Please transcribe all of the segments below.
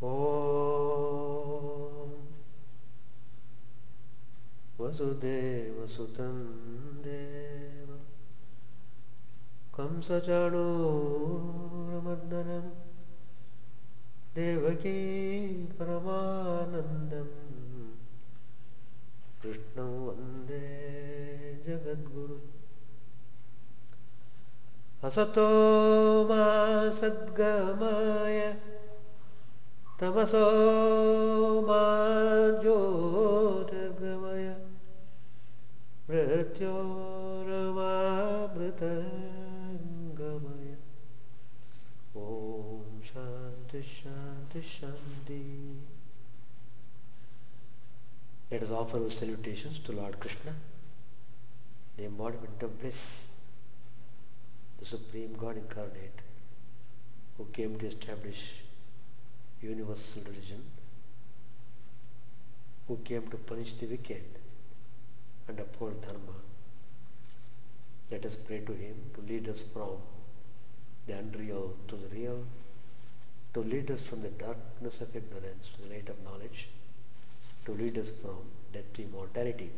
Om Vasudeva Sutam Deva Kamsajanuramaddanam Devaki Paramanandam Krishnam Vande Jagadguru Asato Ma Sadgamaya Tamaso Ma Jyotirgamaya Mrityoramamritangamaya Om Shanti Shanti Shanti. Let us offer our salutations to Lord Krishna, the embodiment of bliss, the Supreme God incarnate, who came to establish universal religion, who came to punish the wicked and uphold dharma. Let us pray to him to lead us from the unreal to the real, to lead us from the darkness of ignorance to the light of knowledge, to lead us from death to immortality.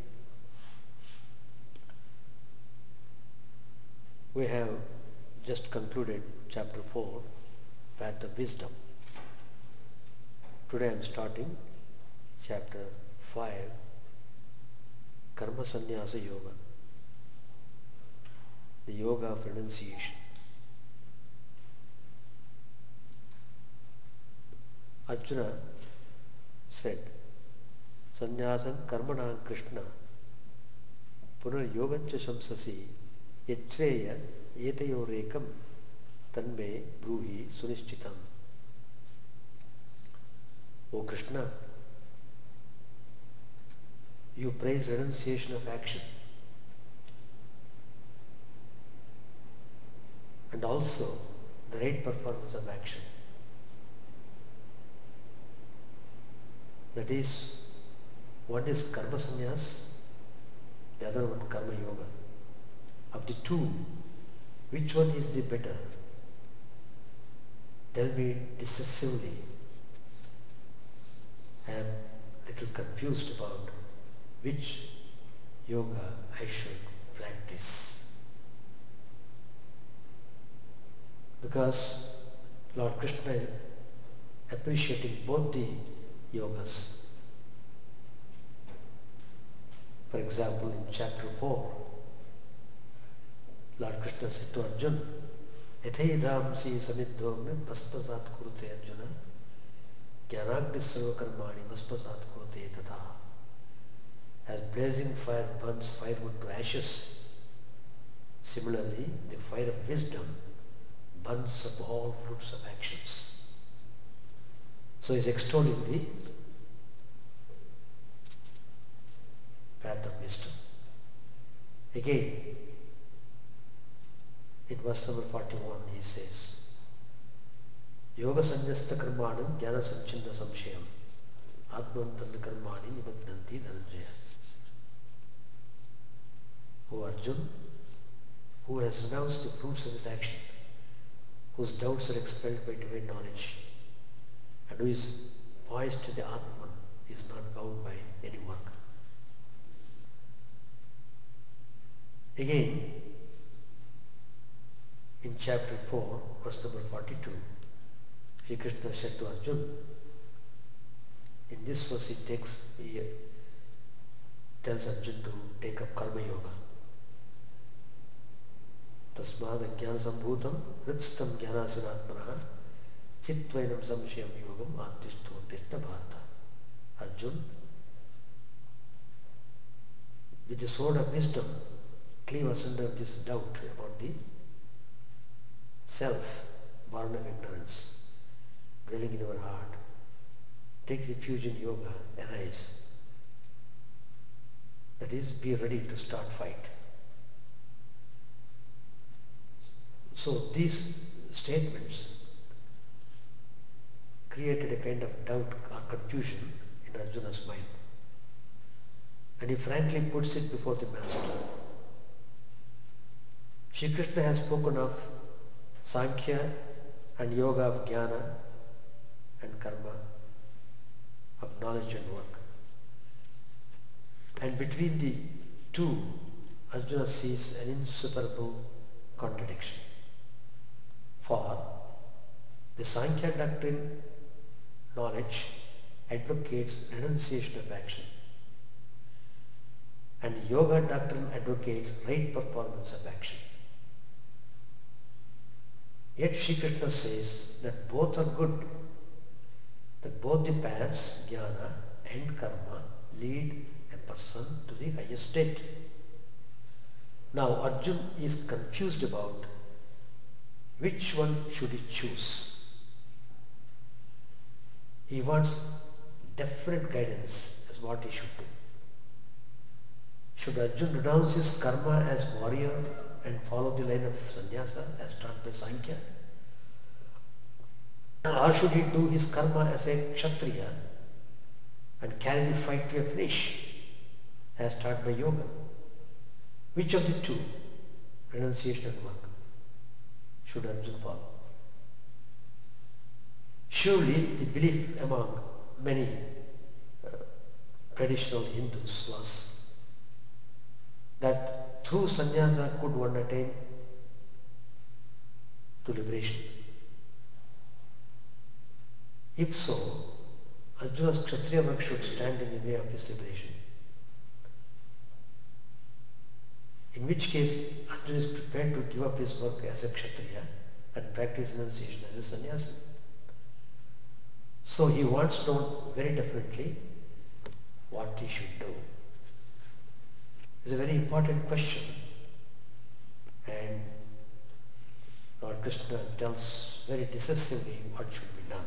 We have just concluded chapter 4, Path of Wisdom. Today I am starting chapter 5, Karma Sannyasa Yoga, the yoga of renunciation. Arjuna said, Sannyasam karmanam Krishna punar yogancha shamsasi yachreya etayorekam tanme bruhi sunishchitam. O Krishna, you praise renunciation of action and also the right performance of action. That is, one is karma sannyas, the other one karma yoga. Of the two, which one is the better? Tell me decisively. I am a little confused about which yoga I should practice. Because Lord Krishna is appreciating both the yogas. For example, in chapter 4, Lord Krishna said to Arjuna, Yathedhamsi samidhogna paspasat kurute Arjuna Jnanagni sarvakarmani paspasat kurute tatha. As blazing fire burns firewood to ashes, similarly the fire of wisdom burns up all fruits of actions. So he is extolling the path of wisdom. Again, in verse number 41 he says, Yoga sanyasta karmanam jnana sanchinna samshayam atmantanna karmani nibaddhanti dhananjaya. O Arjuna, who has renounced the fruits of his action, whose doubts are expelled by divine knowledge, and who is poised to the Atman, is not bound by any work. Again, in chapter 4, verse number 42, Sri Krishna said to Arjuna, in this verse he tells Arjuna to take up karma yoga. Tasmad ajnana sambhutam hridstam jnanasinatmana chitvainam samshayam yogam atishthotishna bharata. Arjuna, with the sword of wisdom, cleave asunder this doubt about the self, born of ignorance, dwelling in our heart. Take refuge in yoga, arise. That is, be ready to start fight. So these statements created a kind of doubt or confusion in Arjuna's mind. And he frankly puts it before the master. Shri Krishna has spoken of Sankhya and Yoga of Jnana and Karma of knowledge and work. And between the two, Arjuna sees an insuperable contradiction. For the Sankhya doctrine, knowledge advocates renunciation of action, and the Yoga doctrine advocates right performance of action. Yet Sri Krishna says that both are good, that both the paths, jnana and karma, lead a person to the highest state. Now Arjuna is confused about which one should he choose. He wants definite guidance as what he should do. Should Arjuna renounce his karma as warrior and follow the line of sannyasa as taught by Sankhya? Or should he do his karma as a kshatriya and carry the fight to a finish as taught by yoga? Which of the two, renunciation and work, should Arjuna follow? Surely the belief among many traditional Hindus was that through sannyasa could one attain to liberation. If so, Arjuna's kshatriya work should stand in the way of his liberation. In which case, Arjuna is prepared to give up his work as a kshatriya and practice renunciation as a sannyasi. So he wants to know very definitely what he should do. It's a very important question, and Lord Krishna tells very decisively what should be done.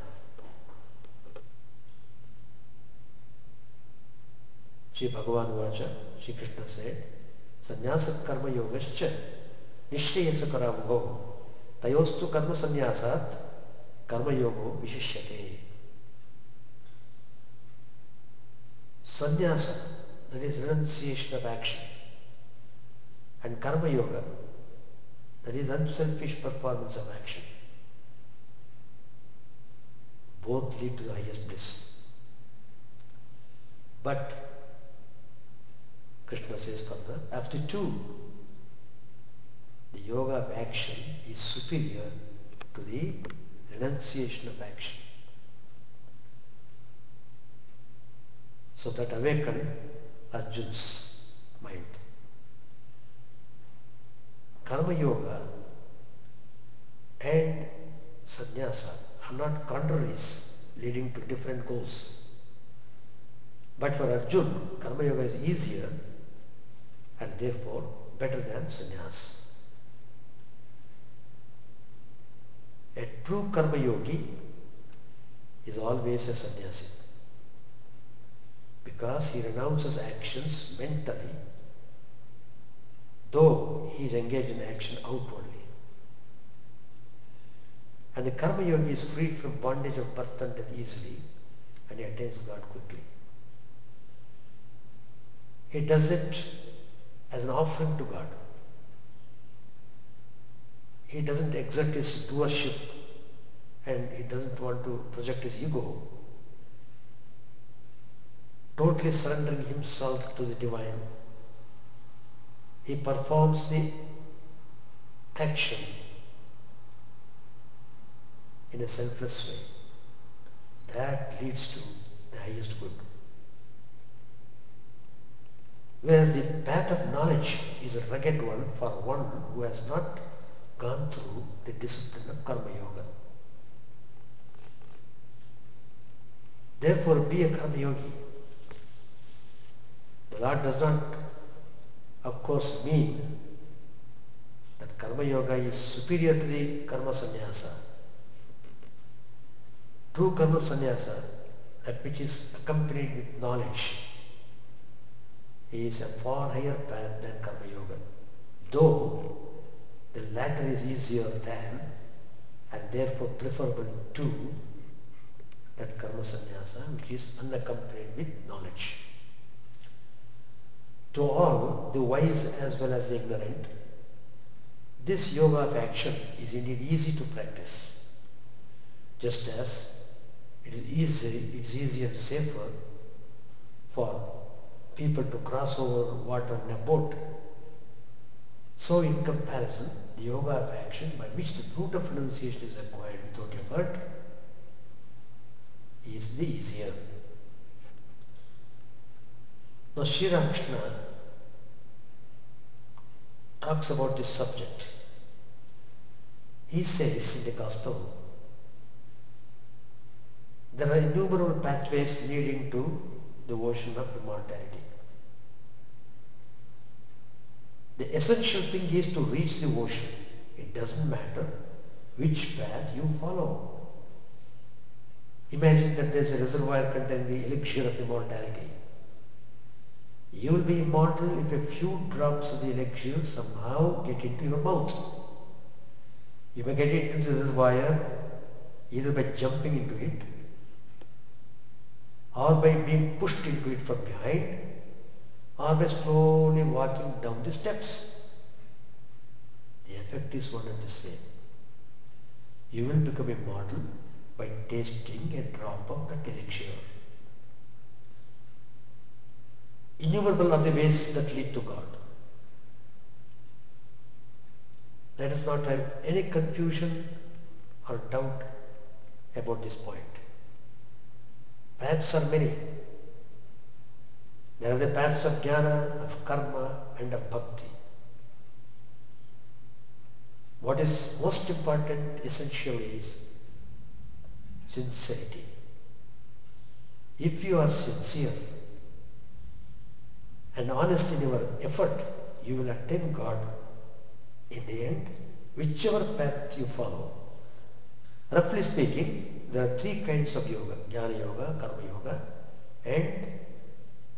Sri Bhagavan Vacha, Sri Krishna said, Sannyasa karma yogascha nishriyasa karavugho tayostu karma sannyasat karma yogo vishishyate. Sannyasa, that is renunciation of action, and karma yoga, that is unselfish performance of action, both lead to the highest bliss. But Krishna says further, of the two, the yoga of action is superior to the renunciation of action. So that awakened Arjuna's mind. Karma yoga and sannyasa are not contraries leading to different goals. But for Arjuna, karma yoga is easier and therefore better than sannyas. A true karma yogi is always a sannyasi, because he renounces actions mentally, though he is engaged in action outwardly. And the karma yogi is freed from bondage of birth and death easily, and he attains God quickly. He does it as an offering to God. He doesn't exert his doership, and he doesn't want to project his ego. Totally surrendering himself to the divine, he performs the action in a selfless way. That leads to the highest good. Whereas the path of knowledge is a rugged one for one who has not gone through the discipline of karma yoga. Therefore, be a karma yogi. The Lord does not, of course, mean that karma yoga is superior to the karma sannyasa. True karma sannyasa, that which is accompanied with knowledge, is a far higher path than karma yoga, though the latter is easier than and therefore preferable to that karma sannyasa which is unaccompanied with knowledge. To all, the wise as well as the ignorant, this yoga of action is indeed easy to practice, just as it is easier and safer for people to cross over water in a boat. So in comparison, the yoga of action by which the fruit of renunciation is acquired without effort is the easier. Now Sri Ramakrishna talks about this subject. He says in the Gospel, there are innumerable pathways leading to the ocean of immortality. The essential thing is to reach the ocean. It doesn't matter which path you follow. Imagine that there is a reservoir containing the elixir of immortality. You will be immortal if a few drops of the elixir somehow get into your mouth. You may get it into the reservoir either by jumping into it or by being pushed into it from behind or by slowly walking down the steps. The effect is one and the same. You will become immortal by tasting a drop of that elixir. Innumerable are the ways that lead to God. Let us not have any confusion or doubt about this point. Paths are many. There are the paths of jnana, of karma and of bhakti. What is most important, essential is sincerity. If you are sincere and honest in your effort, you will attain God in the end, whichever path you follow. Roughly speaking, there are three kinds of yoga: jnana yoga, karma yoga and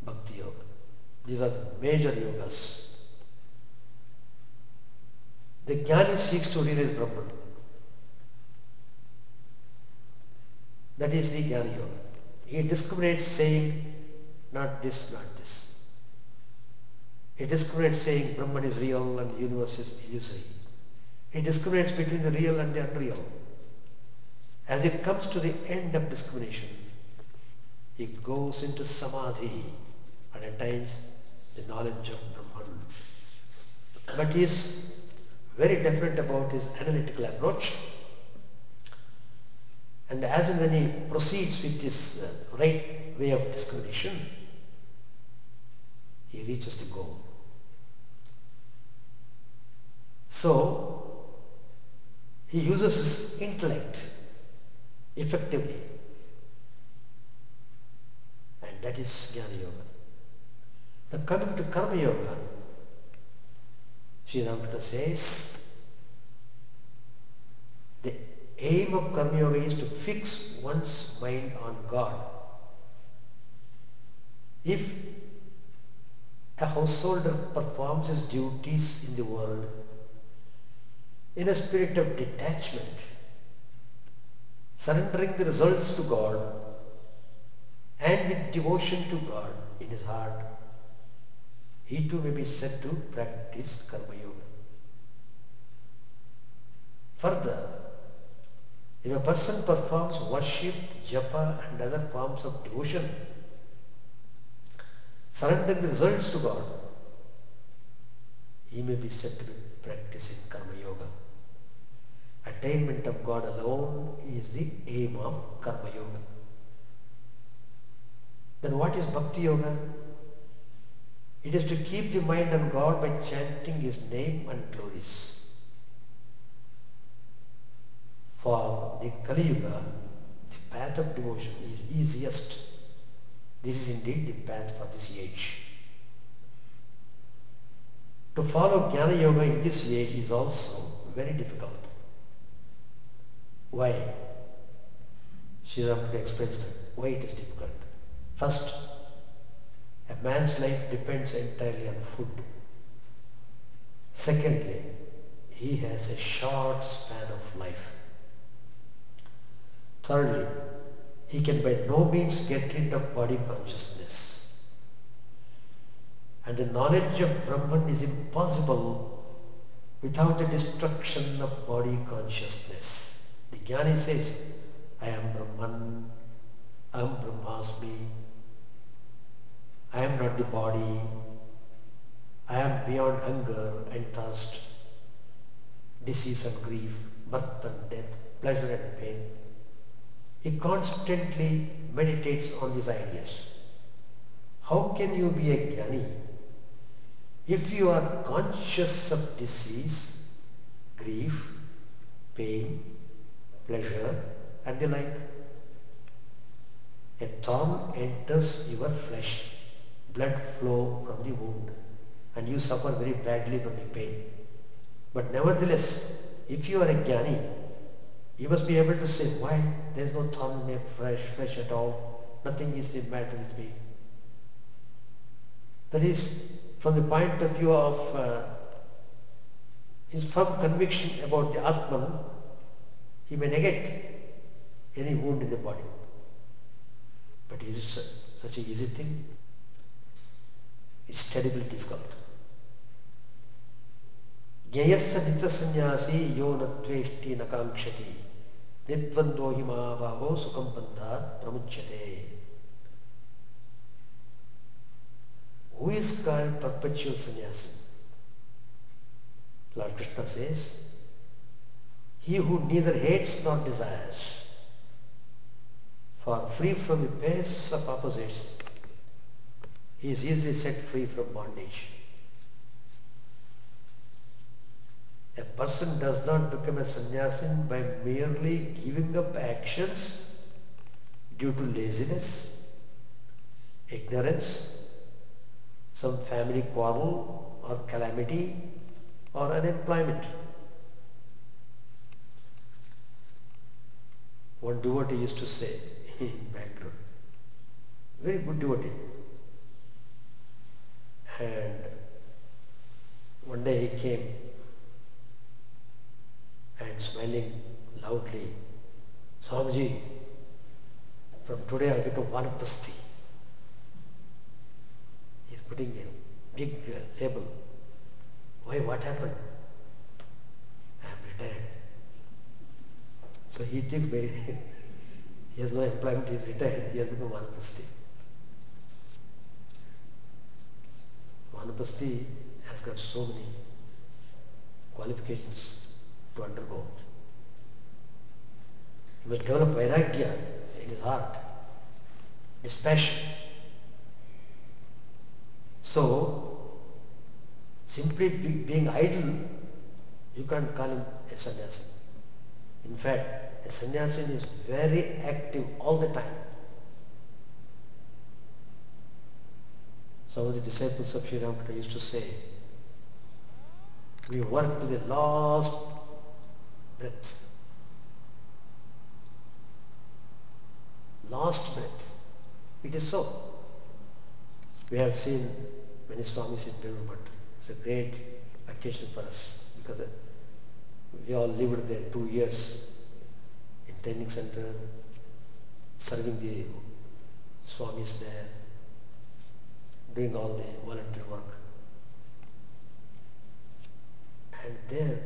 bhakti yoga. These are the major yogas. The jnani seeks to realize Brahman. That is the jnana yoga. He discriminates saying, not this, not this. He discriminates saying Brahman is real and the universe is illusory. He discriminates between the real and the unreal. As he comes to the end of discrimination, he goes into samadhi and attains the knowledge of Brahman. But he is very definite about his analytical approach, and as and when he proceeds with this right way of discrimination, he reaches the goal. So, he uses his intellect effectively, and that is jnana yoga. Now coming to karma yoga, Sri Ramakrishna says, the aim of karma yoga is to fix one's mind on God. If a householder performs his duties in the world in a spirit of detachment, surrendering the results to God and with devotion to God in his heart, he too may be said to practice karma yoga. Further, if a person performs worship, japa and other forms of devotion, surrendering the results to God, he may be said to be practicing karma yoga. Attainment of God alone is the aim of karma yoga. Then what is bhakti yoga? It is to keep the mind on God by chanting His name and glories. For the Kali Yuga, the path of devotion is easiest. This is indeed the path for this age. To follow Jnana Yoga in this age is also very difficult. Why? Sri Ramakrishna explains that why it is difficult. First, a man's life depends entirely on food. Secondly, he has a short span of life. Thirdly, he can by no means get rid of body consciousness. And the knowledge of Brahman is impossible without the destruction of body consciousness. The Jnani says, I am Brahman, mass me. I am not the body. I am beyond hunger and thirst, disease and grief, birth and death, pleasure and pain. He constantly meditates on these ideas. How can you be a jnani if you are conscious of disease, grief, pain, pleasure and the like? A thorn enters your flesh, blood flow from the wound, and you suffer very badly from the pain. But nevertheless, if you are a jnani, you must be able to say, why? There is no thorn in my flesh at all. Nothing is the matter with me. That is, from the point of view of his firm conviction about the Atman, he may negate any wound in the body. But is it such an easy thing? It's terribly difficult. Jnayasya nitya sannyasi yo natveshti nakamkshati nitvando hi mahabhaho sukham panthat pramuchyate. Who is called perpetual sannyasi? Lord Krishna says, he who neither hates nor desires, for free from the pace of opposites, he is easily set free from bondage. A person does not become a sannyasin by merely giving up actions due to laziness, ignorance, some family quarrel or calamity or unemployment. One devotee used to say in Bangalore, very good devotee, and one day he came and smiling loudly, Swamiji, from today I become Vanapasti. He is putting a big label. Why, what happened? I am retired. So he thinks he has no employment, he is retired, he has become Vanapasti. Vanapasti has got so many qualifications to undergo. He must develop vairagya in his heart, his passion. So, simply being idle, you can't call him a sannyasi. In fact, a sannyasin is very active all the time. Some of the disciples of Sri Ramakrishna used to say, we work to the last breath. Last breath. It is so. We have seen many Swamis in Lemont. It's a great occasion for us because we all lived there 2 years in training center, serving the Swamis there, doing all the volunteer work. And there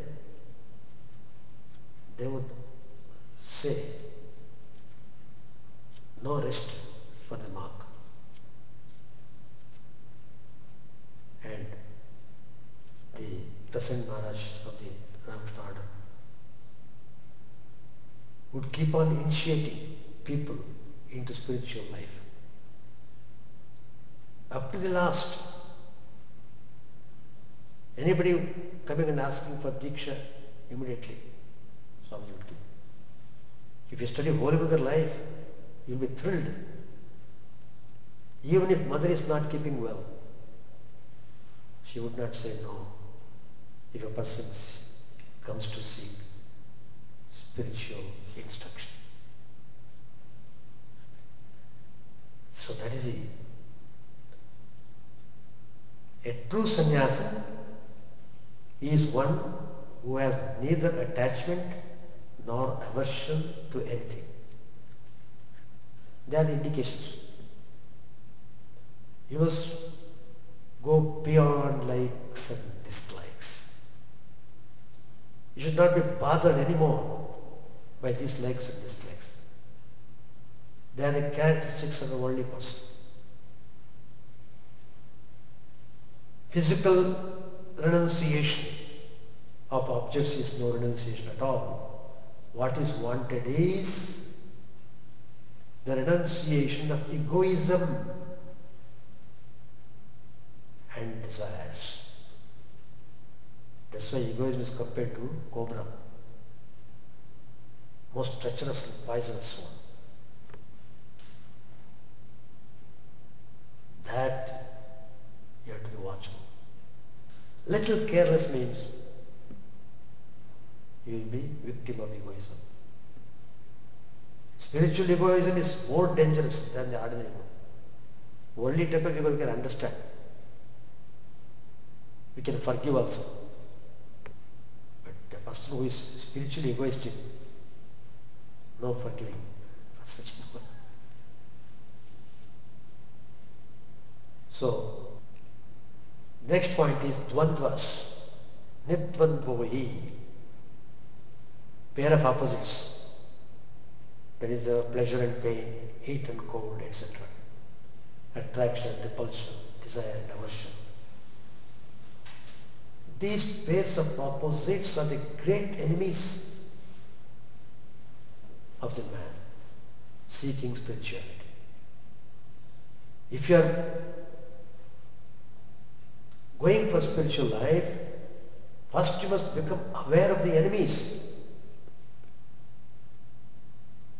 they would say, no rest for the monk. And the present Maharaj of the Ramakrishna order would keep on initiating people into spiritual life. Up to the last, anybody coming and asking for Diksha, immediately Swami would give. If you study Holy Mother life, you'll be thrilled. Even if mother is not keeping well, she would not say no if a person comes to seek spiritual instruction. So that is it. A true sannyasi is one who has neither attachment nor aversion to anything. They are the indications. You must go beyond likes and dislikes. You should not be bothered anymore by these likes and dislikes. They are the characteristics of the worldly person. Physical renunciation of objects is no renunciation at all. What is wanted is the renunciation of egoism and desires. That's why egoism is compared to cobra, most treacherous and poisonous one. That you have to be watchful. Little careless means you will be victim of egoism. Spiritual egoism is more dangerous than the ordinary one. Only type of egoism we can understand. We can forgive also. But a person who is spiritually egoistic, no forgiving for such people. So, next point is dvandvas. Nidvandvavahi. Pair of opposites. That is the pleasure and pain, heat and cold, etc. Attraction, repulsion, desire and aversion. These pairs of opposites are the great enemies of the man seeking spirituality. If you are going for spiritual life, first you must become aware of the enemies.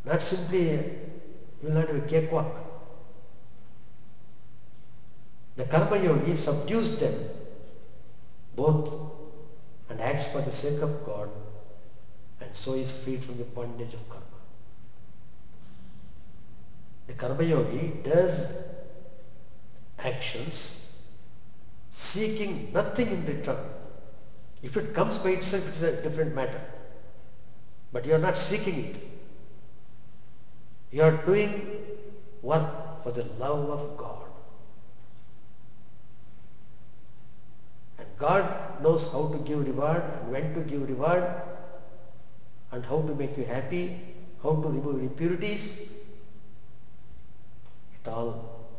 Not simply, you will not have a cakewalk. The karma yogi subdues them both and acts for the sake of God, and so is freed from the bondage of karma. The karma yogi does actions seeking nothing in return. If it comes by itself, it is a different matter. But you are not seeking it. You are doing work for the love of God. And God knows how to give reward and when to give reward and how to make you happy, how to remove impurities. It all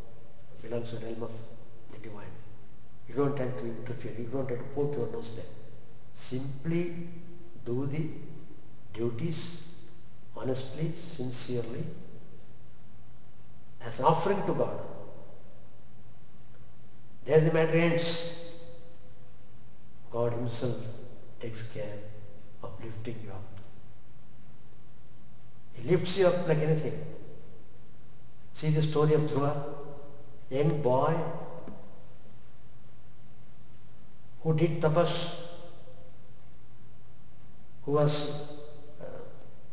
belongs to the realm of the divine. You don't have to interfere. You don't have to poke your nose there. Simply do the duties honestly, sincerely, as an offering to God. There the matter ends. God himself takes care of lifting you up. He lifts you up like anything. See the story of Dhruva, young boy who did tapas, who was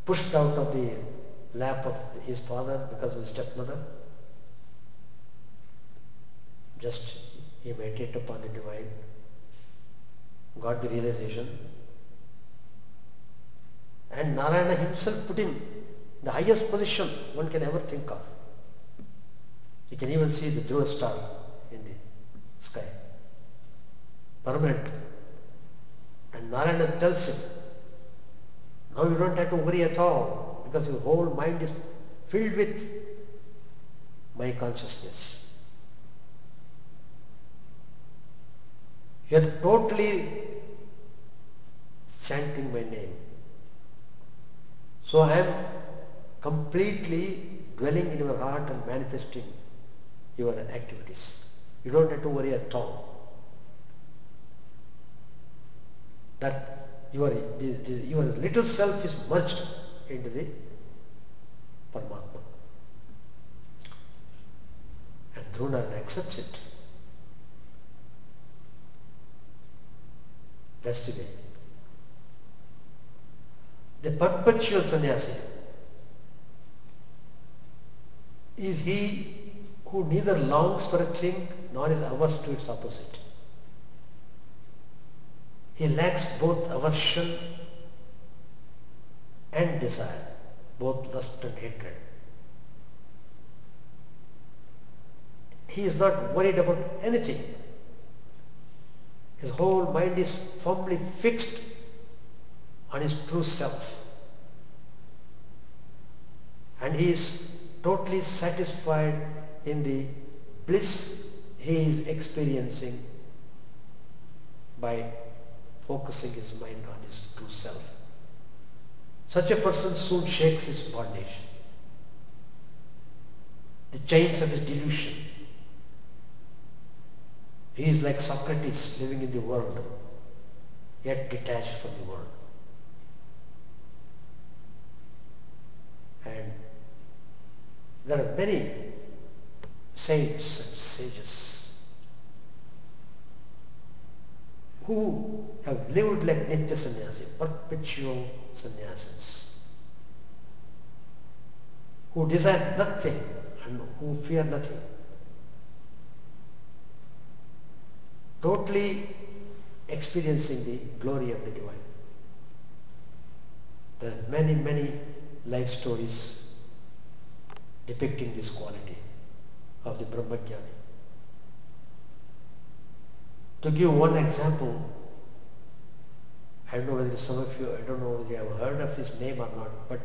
pushed out of the lap of his father because of his stepmother. Just he meditated upon the divine, got the realization, and Narayana himself put him in the highest position one can ever think of. You can even see the Dhruva star in the sky, permanent. And Narayana tells him, now you don't have to worry at all because your whole mind is filled with my consciousness. You are totally chanting my name. So I am completely dwelling in your heart and manifesting your activities. You don't have to worry at all. That your little self is merged into the Paramatma. And Dhruva accepts it. That's the way. The perpetual sannyasi is he who neither longs for a thing nor is averse to its opposite. He lacks both aversion and desire, both lust and hatred. He is not worried about anything. His whole mind is firmly fixed on his true self. And he is totally satisfied in the bliss he is experiencing by focusing his mind on his true self. Such a person soon shakes his bondage, the chains of his delusion. He is like Socrates living in the world, yet detached from the world. And there are many saints and sages who have lived like Nitya Sannyasi, perpetual sannyasis, who desire nothing and who fear nothing, totally experiencing the glory of the divine. There are many, many life stories depicting this quality of the Brahmajnani. To give one example, I don't know whether some of you, I don't know whether you have heard of his name or not, but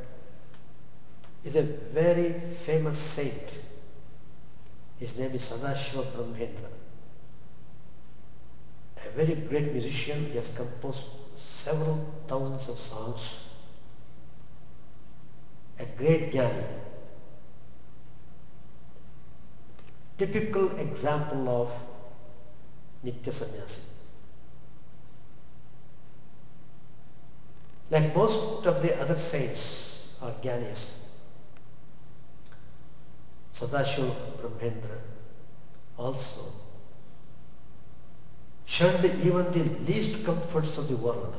he's a very famous saint. His name is Sadashiva Brahmendra. A very great musician. He has composed several thousands of songs. A great jnani. Typical example of Nitya Sannyasi. Like most of the other saints or jnanis, Sadashiva Brahmendra also shunned even the least comforts of the world.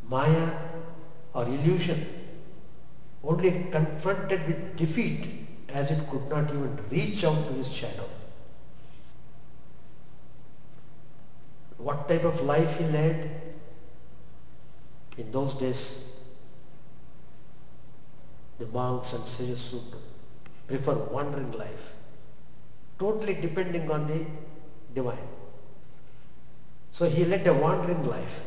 Maya or illusion only confronted with defeat, as it could not even reach out to his shadow. What type of life he led? In those days, the monks and sages would prefer wandering life, totally depending on the divine. So he led a wandering life,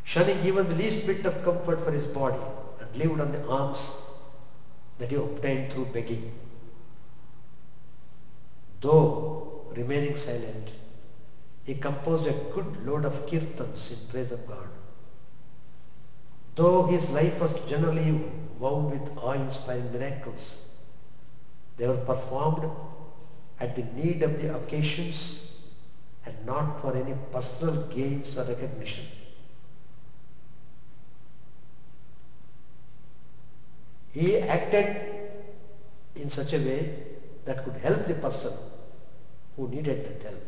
shunning even the least bit of comfort for his body, and lived on the alms that he obtained through begging. Though remaining silent, he composed a good load of kirtans in praise of God. Though his life was generally wound with awe-inspiring miracles, they were performed at the need of the occasions and not for any personal gains or recognition. He acted in such a way that could help the person who needed that help.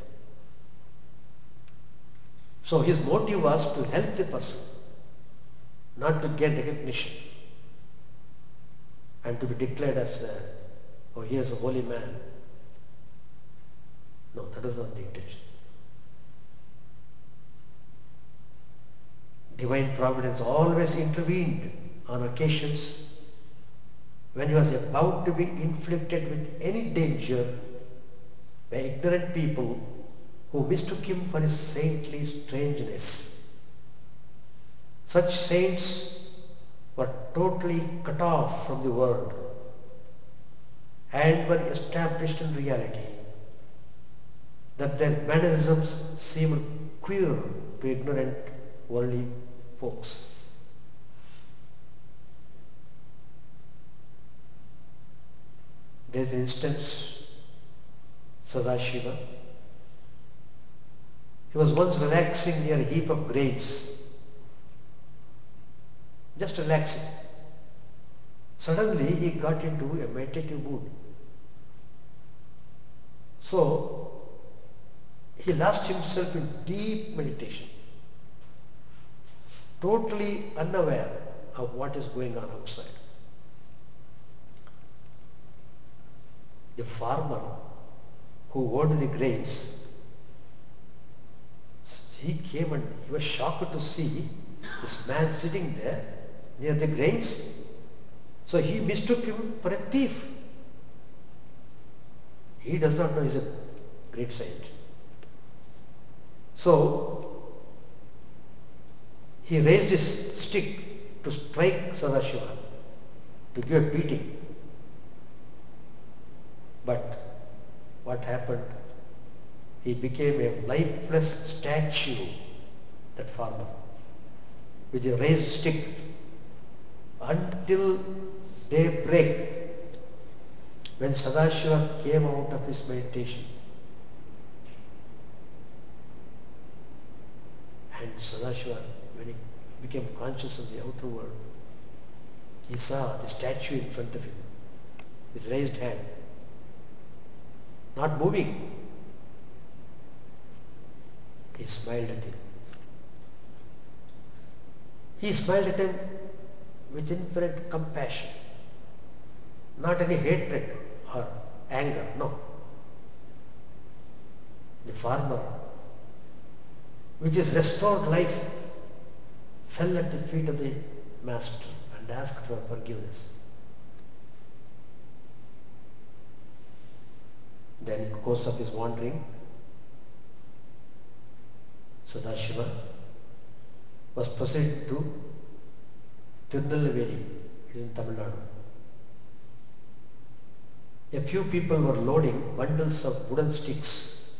So his motive was to help the person, not to get recognition and to be declared as oh, he is a holy man. No, that is not the intention. Divine Providence always intervened on occasions when he was about to be inflicted with any danger by ignorant people who mistook him for his saintly strangeness. Such saints were totally cut off from the world and were established in reality, that their mannerisms seemed queer to ignorant worldly folks. There is an instance, Sadashiva. He was once relaxing near a heap of grains, just relaxing. Suddenly he got into a meditative mood. So he lost himself in deep meditation, totally unaware of what is going on outside. The farmer who owned the grains, he came and he was shocked to see this man sitting there near the grains. So he mistook him for a thief. He does not know he is a great saint. So he raised his stick to strike Sadashiva, to give a beating. But what happened? He became a lifeless statue, that farmer, with a raised stick, until daybreak, when Sadashiva came out of his meditation. And Sadashiva, when he became conscious of the outer world, he saw the statue in front of him, with raised hand, not moving. He smiled at him. He smiled at him with infinite compassion, not any hatred or anger, no. The farmer, with his restored life, fell at the feet of the master and asked for forgiveness. Then in the course of his wandering, Sadashiva was proceeded to Tirunelveli, it is in Tamil Nadu. A few people were loading bundles of wooden sticks.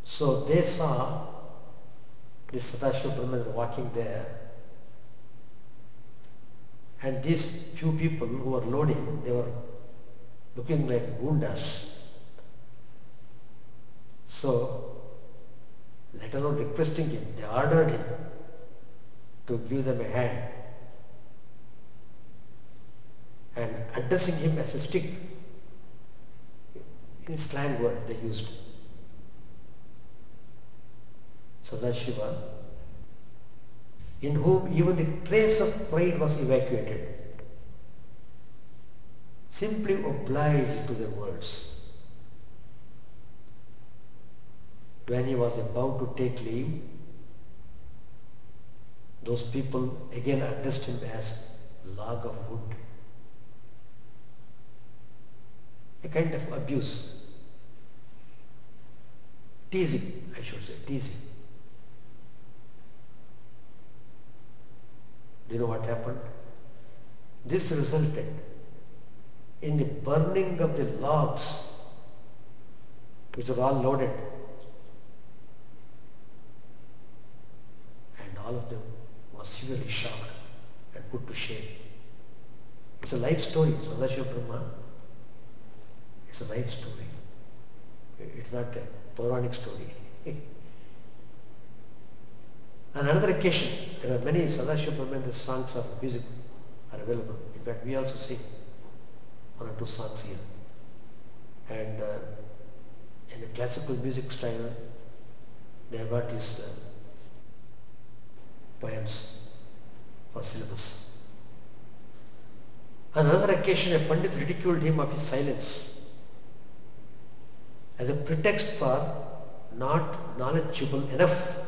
So they saw this Sadashiva Brahman walking there, and these few people who were loading, they were looking like gundas. So, let alone requesting him, they ordered him to give them a hand, and addressing him as a stick, in slang word they used. Sadashiva, in whom even the trace of pride was evacuated, simply obliged to their words. When he was about to take leave, those people again addressed him as log of wood. A kind of abuse. Teasing, I should say, teasing. Do you know what happened? This resulted in the burning of the logs, which were all loaded. And all of them were severely shocked and put to shame. It's a life story, Sadashiva Brahma. It's a life story. It's not a Puranic story. On another occasion, there are many Sadashiva Brahmananda songs of music are available. In fact, we also sing one or two songs here. And in the classical music style, they have got these poems for syllabus. On another occasion, a Pandit ridiculed him of his silence as a pretext for not knowledgeable enough,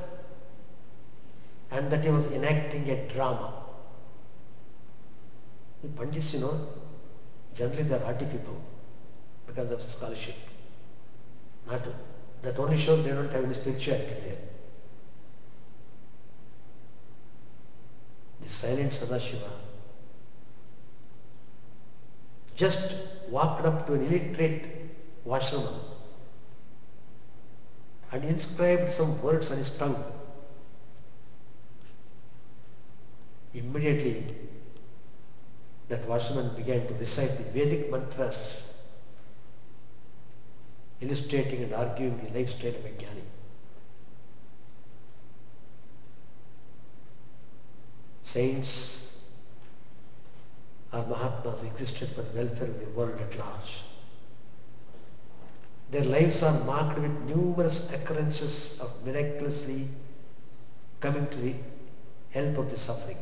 and that he was enacting a drama. The Pandits, generally they are arty people because of scholarship. That only shows they don't have any spirituality there. The silent Sadashiva just walked up to an illiterate Vashraman and inscribed some words on his tongue. Immediately, that Vashraman began to recite the Vedic mantras, illustrating and arguing the lifestyle of a jnani. Saints or Mahatmas existed for the welfare of the world at large. Their lives are marked with numerous occurrences of miraculously coming to the help of the suffering.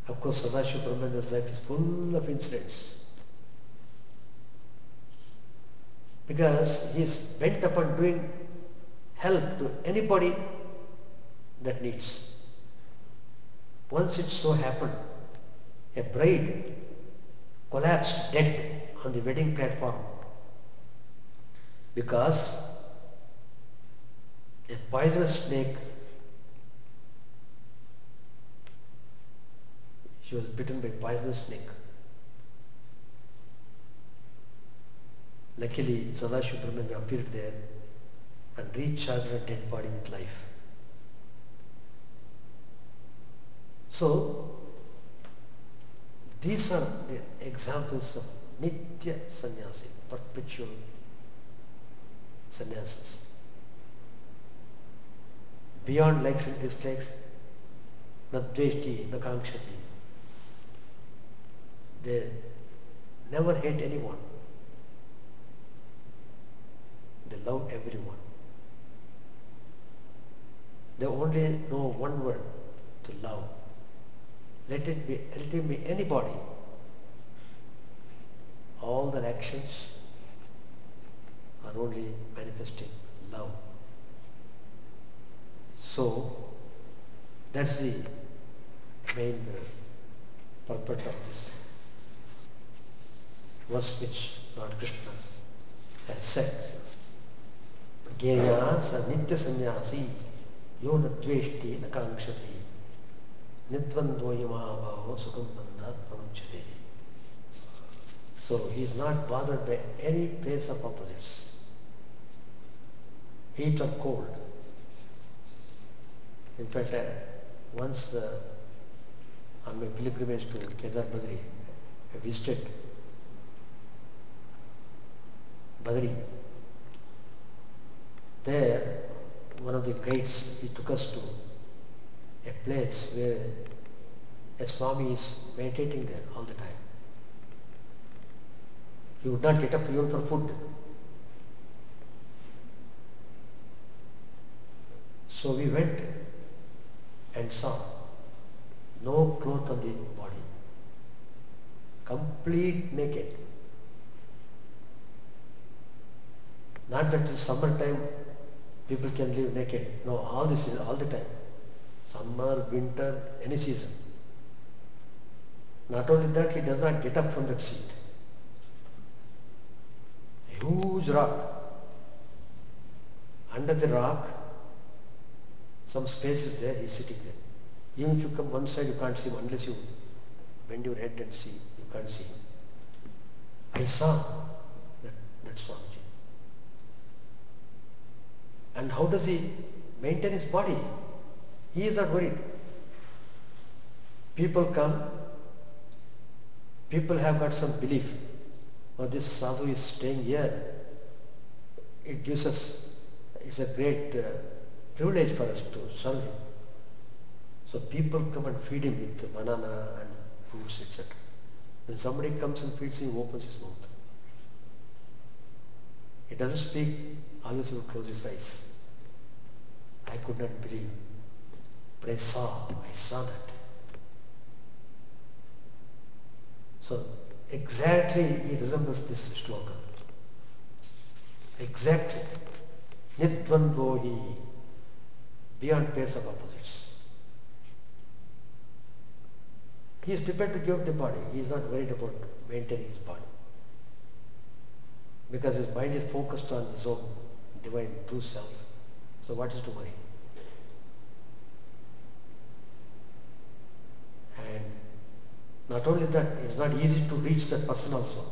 Of course, Sadashiva Brahmananda's life is full of incidents, because he is bent upon doing help to anybody that needs. Once it so happened, a bride collapsed dead on the wedding platform because poisonous snake, she was bitten by a poisonous snake. Luckily, Sadashiva Brahmendra appeared there and recharged her dead body with life. So, these are the examples of Nitya Sannyasi, perpetual sannyasis. Beyond likes and dislikes, na dveshti, na kankshati. They never hate anyone. They love everyone. They only know one word, to love. Let it be anybody. All their actions are only manifesting love. So, that's the main purpose of this verse which Lord Krishna has said. Geya sa nitya sannyasi yo na dveshti na kankshati nidvando yamabhavo sukham bandat pramuchyate. So he is not bothered by any pace of opposites, heat or cold. In fact, once on my pilgrimage to Kedar Badri, I visited Badri. There, one of the guides, he took us to a place where a Swami is meditating there all the time. He would not get up even for food. So we went and saw no cloth on the body, complete naked. Not that in summertime people can live naked. No, all this is all the time. Summer, winter, any season. Not only that, he does not get up from that seat. A huge rock. Under the rock, some space is there, he is sitting there. Even if you come one side, you can't see him unless you bend your head and see. You can't see him. I saw that Swamiji. And how does he maintain his body? He is not worried. People come, people have got some belief. Oh, this sadhu is staying here. It gives us, it's a great privilege for us to serve him. So people come and feed him with banana and fruits, etc. When somebody comes and feeds him, he opens his mouth. He doesn't speak, always he will close his eyes. I could not believe, but I saw that. So exactly he resembles this shloka. Exactly. Nidvando hi, beyond pace of opposites. He is prepared to give up the body. He is not worried about maintaining his body. Because his mind is focused on his own divine true self. So what is to worry? And not only that, it's not easy to reach that person also.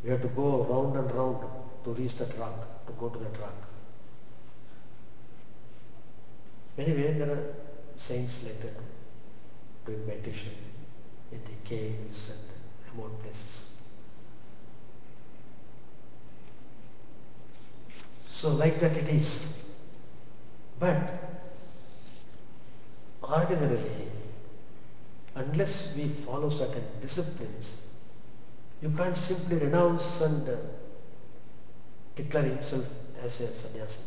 We have to go round and round to reach that rock, to go to that rock. Anyway, there are saints like that doing meditation in the caves and remote places. So like that it is. But ordinarily, unless we follow certain disciplines, you can't simply renounce and declare himself as a sannyasi.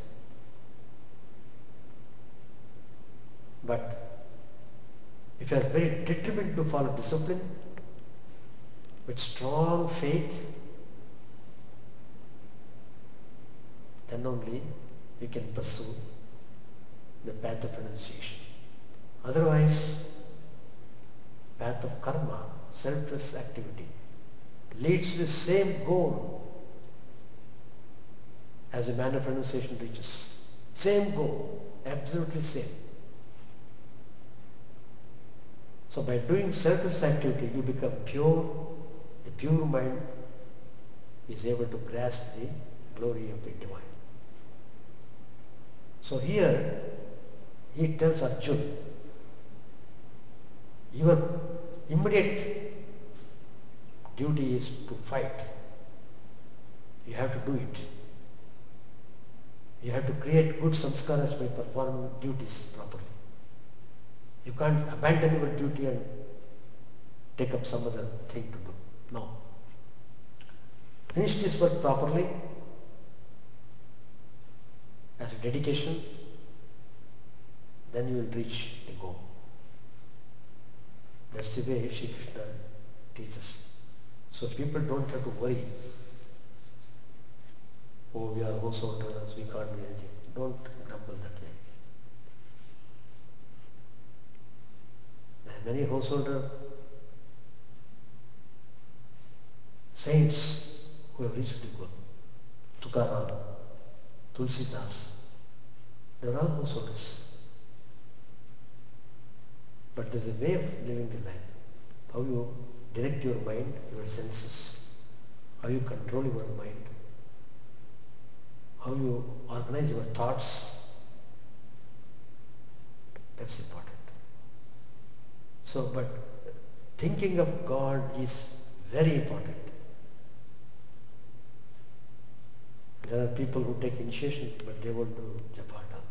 But if you are very determined to follow discipline, with strong faith, then only we can pursue the path of renunciation. Otherwise, path of karma, selfless activity, leads to the same goal as a man of renunciation reaches. Same goal, absolutely same. So by doing circus activity, you become pure. The pure mind is able to grasp the glory of the divine. So here, he tells Arjuna, your immediate duty is to fight. You have to do it. You have to create good samskaras by performing duties properly. You can't abandon your duty and take up some other thing to do. No. Finish this work properly as a dedication, then you will reach the goal. That's the way Sri Krishna teaches. So people don't have to worry. Oh, we are householders, we can't do anything. Don't grumble that way. There are many householder saints who have reached the goal. Tukaram, Tulsidas, they are all householders. But there is a way of living the life. How you direct your mind, your senses, how you control your mind, how you organize your thoughts, that's important. So, but thinking of God is very important. There are people who take initiation, but they won't do japata.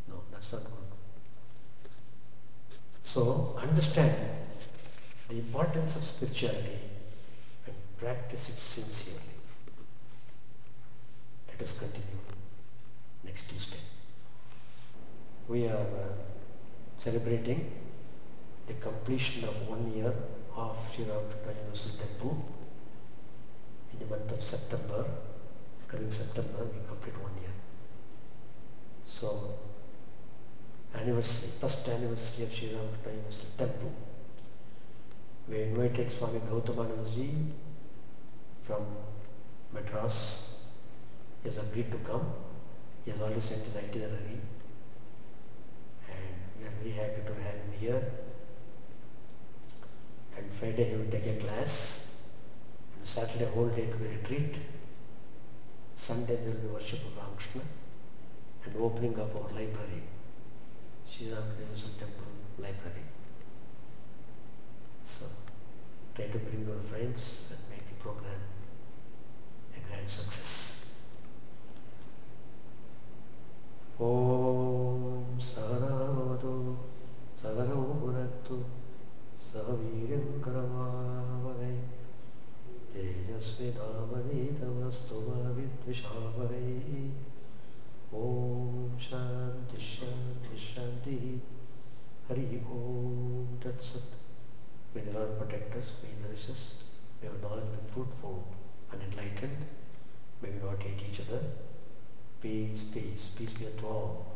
No, that's not good. So, understand the importance of spirituality and practice it sincerely. Let us continue next Tuesday. We are celebrating the completion of 1 year of Sri Ramakrishna Universal Temple. In the month of September, coming September, we complete 1 year. So, anniversary, first anniversary of Sri Ramakrishna Universal Temple, we invited Swami Gautamanandaji from Madras. He has agreed to come. He has already sent his itinerary, and we are very happy to have him here. And Friday he will take a class, and Saturday whole day to be retreat. Sunday there will be worship of Ramakrishna and opening of our library, Sri Ramakrishna Universal Temple Library. So try to bring your friends and make the program a grand success. Om Saranavadu Saranavunaktu Sahaviryam Karavavai Tejasvinavaditavastuma Vidvishavai. Om Shanti Shanti Shanti Hari Om Tat Sat. May the Lord protect us, may He nourish us, may our knowledge be fruitful and enlightened, may we not hate each other. Peace, peace, peace be unto all.